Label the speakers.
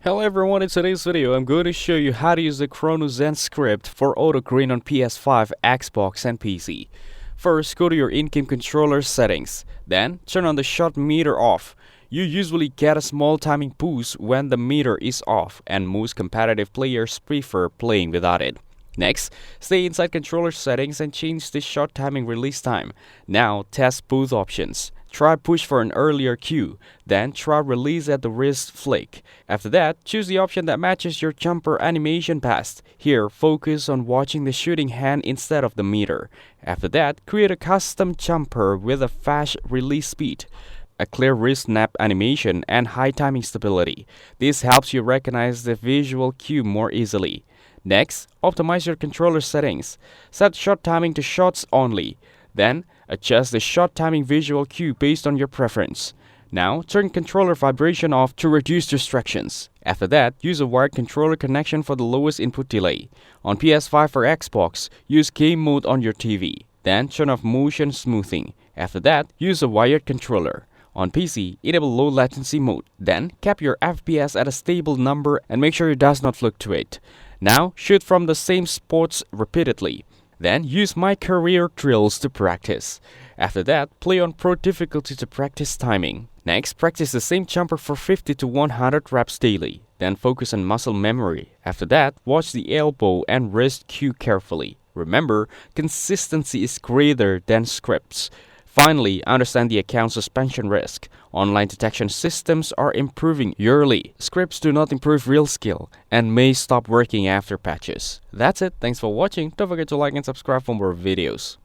Speaker 1: Hello everyone, in today's video I'm going to show you how to use the Cronus Zen script for auto green on PS5, Xbox and PC. First, go to your in-game controller settings, then turn on the shot meter off. You usually get a small timing boost when the meter is off, and most competitive players prefer playing without it. Next, stay inside controller settings and change the shot timing release time. Now, test both options. Try push for an earlier cue, then try release at the wrist flick. After that, choose the option that matches your jumper animation path. Here, focus on watching the shooting hand instead of the meter. After that, create a custom jumper with a fast release speed, a clear wrist snap animation, and high timing stability. This helps you recognize the visual cue more easily. Next, optimize your controller settings. Set shot timing to shots only. Then, adjust the shot timing visual cue based on your preference. Now, turn controller vibration off to reduce distractions. After that, use a wired controller connection for the lowest input delay. On PS5 or Xbox, use game mode on your TV. Then, turn off motion smoothing. After that, use a wired controller. On PC, enable low latency mode. Then, cap your FPS at a stable number and make sure it does not fluctuate. Now, shoot from the same spots repeatedly. Then, use My Career drills to practice. After that, play on Pro difficulty to practice timing. Next, practice the same jumper for 50 to 100 reps daily. Then focus on muscle memory. After that, watch the elbow and wrist cue carefully. Remember, consistency is greater than scripts. Finally, understand the account suspension risk. Online detection systems are improving yearly. Scripts do not improve real skill and may stop working after patches. That's it. Thanks for watching. Don't forget to like and subscribe for more videos.